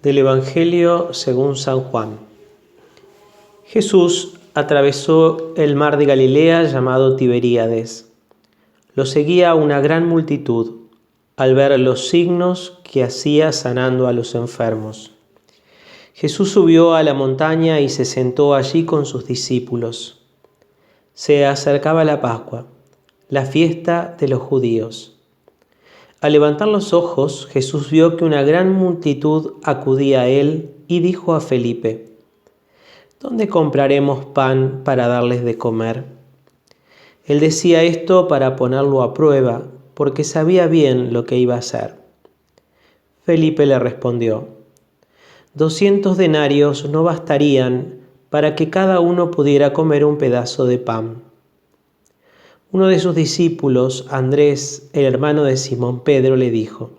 Del Evangelio según San Juan. Jesús atravesó el mar de Galilea llamado Tiberíades. Lo seguía una gran multitud al ver los signos que hacía sanando a los enfermos. Jesús subió a la montaña y se sentó allí con sus discípulos. Se acercaba la Pascua, la fiesta de los judíos. Al levantar los ojos, Jesús vio que una gran multitud acudía a él y dijo a Felipe: ¿Dónde compraremos pan para darles de comer? Él decía esto para ponerlo a prueba, porque sabía bien lo que iba a hacer. Felipe le respondió: 200 denarios no bastarían para que cada uno pudiera comer un pedazo de pan. Uno de sus discípulos, Andrés, el hermano de Simón Pedro, le dijo: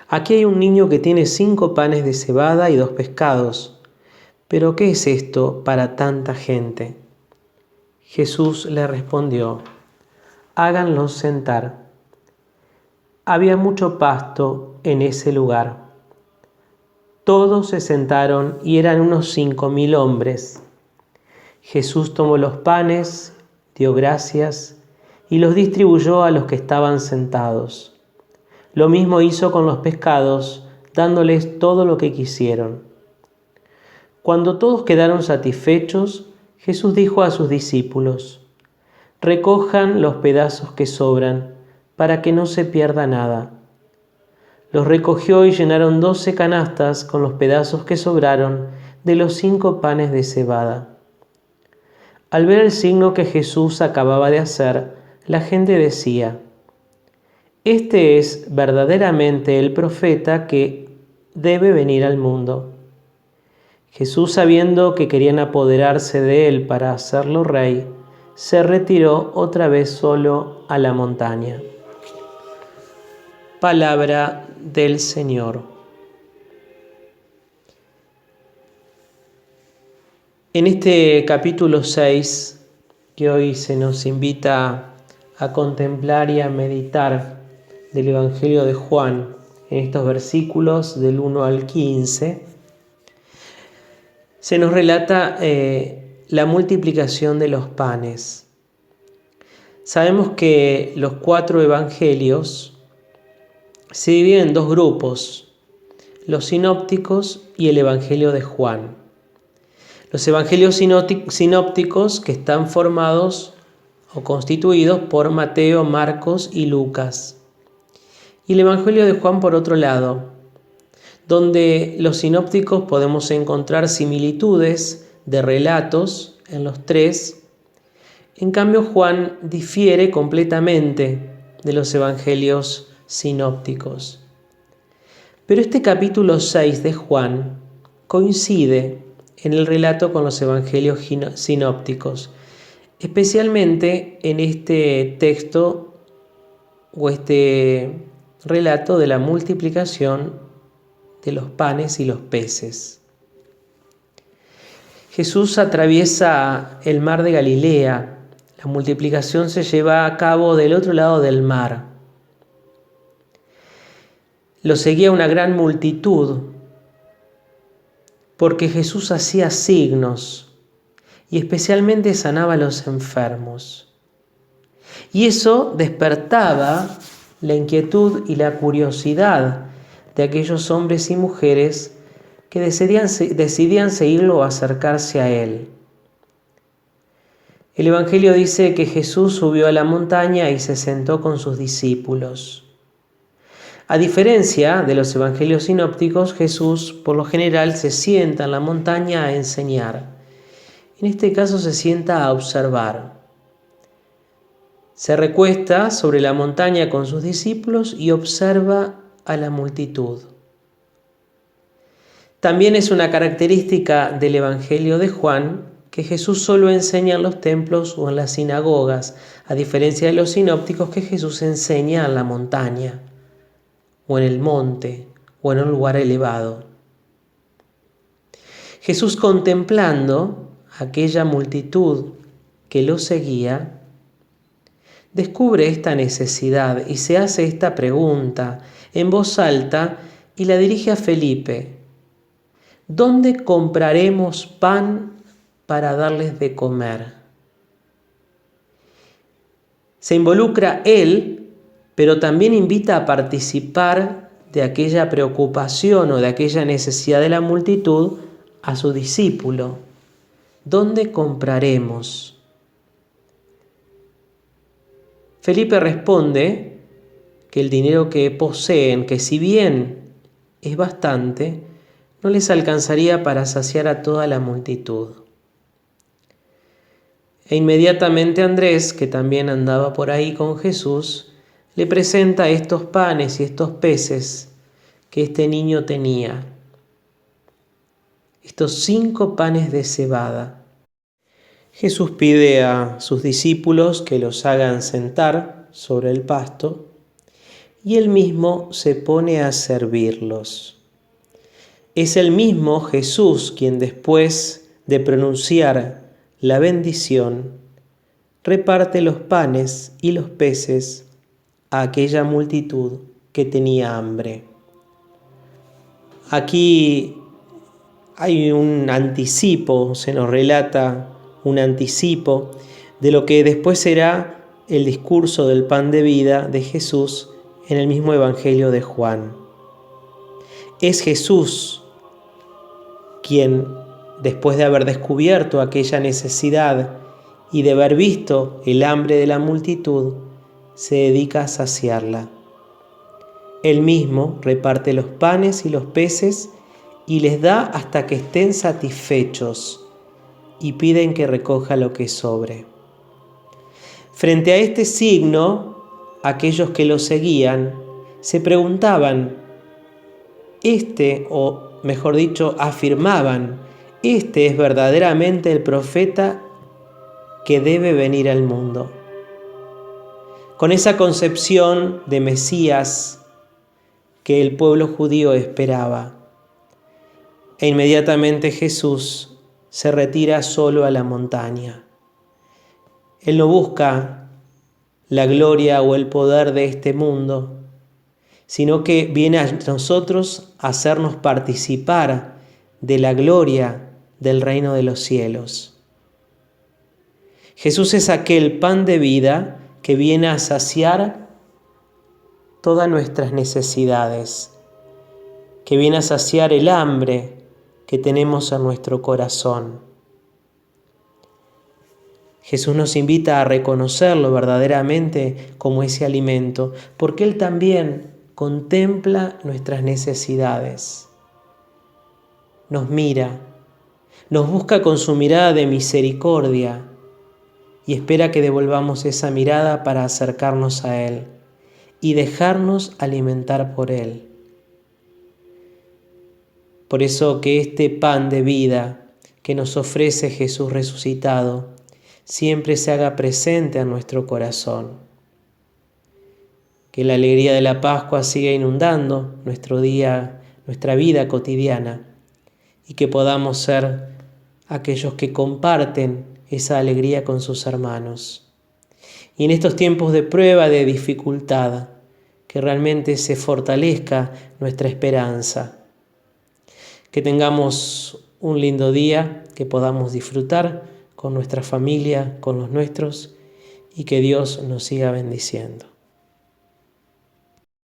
Aquí hay un niño que tiene 5 panes de cebada y 2 pescados. ¿Pero qué es esto para tanta gente? Jesús le respondió: Háganlos sentar. Había mucho pasto en ese lugar. Todos se sentaron y eran unos 5.000 hombres. Jesús tomó los panes, dio gracias y los distribuyó a los que estaban sentados. Lo mismo hizo con los pescados, dándoles todo lo que quisieron. Cuando todos quedaron satisfechos, Jesús dijo a sus discípulos: Recojan los pedazos que sobran, para que no se pierda nada. Los recogió y llenaron 12 canastas con los pedazos que sobraron de los 5 panes de cebada. Al ver el signo que Jesús acababa de hacer, la gente decía: Este es verdaderamente el profeta que debe venir al mundo. Jesús, sabiendo que querían apoderarse de él para hacerlo rey, se retiró otra vez solo a la montaña. Palabra del Señor. En este capítulo 6, que hoy se nos invita a contemplar y a meditar del Evangelio de Juan, en estos versículos del 1 al 15, se nos relata la multiplicación de los panes. Sabemos que los 4 evangelios se dividen en 2 grupos: los sinópticos y el Evangelio de Juan. Los evangelios sinópticos, que están formados o constituidos por Mateo, Marcos y Lucas. Y el Evangelio de Juan, por otro lado, donde los sinópticos podemos encontrar similitudes de relatos en los 3. En cambio, Juan difiere completamente de los evangelios sinópticos. Pero este capítulo 6 de Juan coincide en el relato con los evangelios sinópticos, especialmente en este texto o este relato de la multiplicación de los panes y los peces. Jesús atraviesa el mar de Galilea. La multiplicación se lleva a cabo del otro lado del mar. Lo seguía una gran multitud porque Jesús hacía signos y especialmente sanaba a los enfermos. Y eso despertaba la inquietud y la curiosidad de aquellos hombres y mujeres que decidían seguirlo o acercarse a él. El Evangelio dice que Jesús subió a la montaña y se sentó con sus discípulos. A diferencia de los evangelios sinópticos, Jesús por lo general se sienta en la montaña a enseñar. En este caso se sienta a observar. Se recuesta sobre la montaña con sus discípulos y observa a la multitud. También es una característica del Evangelio de Juan que Jesús solo enseña en los templos o en las sinagogas, a diferencia de los sinópticos que Jesús enseña en la montaña, o en el monte, o en un lugar elevado. Jesús, contemplando aquella multitud que lo seguía, descubre esta necesidad y se hace esta pregunta en voz alta y la dirige a Felipe. ¿dónde compraremos pan para darles de comer? Se involucra él, pero también invita a participar de aquella preocupación o de aquella necesidad de la multitud a su discípulo. ¿Dónde compraremos? Felipe responde que el dinero que poseen, que si bien es bastante, no les alcanzaría para saciar a toda la multitud. E inmediatamente Andrés, que también andaba por ahí con Jesús, le presenta estos panes y estos peces que este niño tenía. Estos 5 panes de cebada. Jesús pide a sus discípulos que los hagan sentar sobre el pasto y él mismo se pone a servirlos. Es el mismo Jesús quien después de pronunciar la bendición reparte los panes y los peces a aquella multitud que tenía hambre. Aquí hay un anticipo, se nos relata un anticipo de lo que después será el discurso del pan de vida de Jesús en el mismo Evangelio de Juan. Es Jesús quien, después de haber descubierto aquella necesidad y de haber visto el hambre de la multitud, se dedica a saciarla. Él mismo reparte los panes y los peces y les da hasta que estén satisfechos y piden que recoja lo que sobre. Frente a este signo, aquellos que lo seguían se preguntaban, o mejor dicho, afirmaban, este es verdaderamente el profeta que debe venir al mundo. Con esa concepción de Mesías que el pueblo judío esperaba. E inmediatamente Jesús se retira solo a la montaña. Él no busca la gloria o el poder de este mundo, sino que viene a nosotros a hacernos participar de la gloria del reino de los cielos. Jesús es aquel pan de vida que viene a saciar todas nuestras necesidades, que viene a saciar el hambre que tenemos en nuestro corazón. Jesús nos invita a reconocerlo verdaderamente como ese alimento, porque Él también contempla nuestras necesidades. Nos mira, nos busca con su mirada de misericordia y espera que devolvamos esa mirada para acercarnos a Él y dejarnos alimentar por Él. Por eso que este pan de vida que nos ofrece Jesús resucitado siempre se haga presente en nuestro corazón. Que la alegría de la Pascua siga inundando nuestro día, nuestra vida cotidiana, y que podamos ser aquellos que comparten esa alegría con sus hermanos. Y en estos tiempos de prueba, de dificultad, que realmente se fortalezca nuestra esperanza. Que tengamos un lindo día, que podamos disfrutar con nuestra familia, con los nuestros, y que Dios nos siga bendiciendo.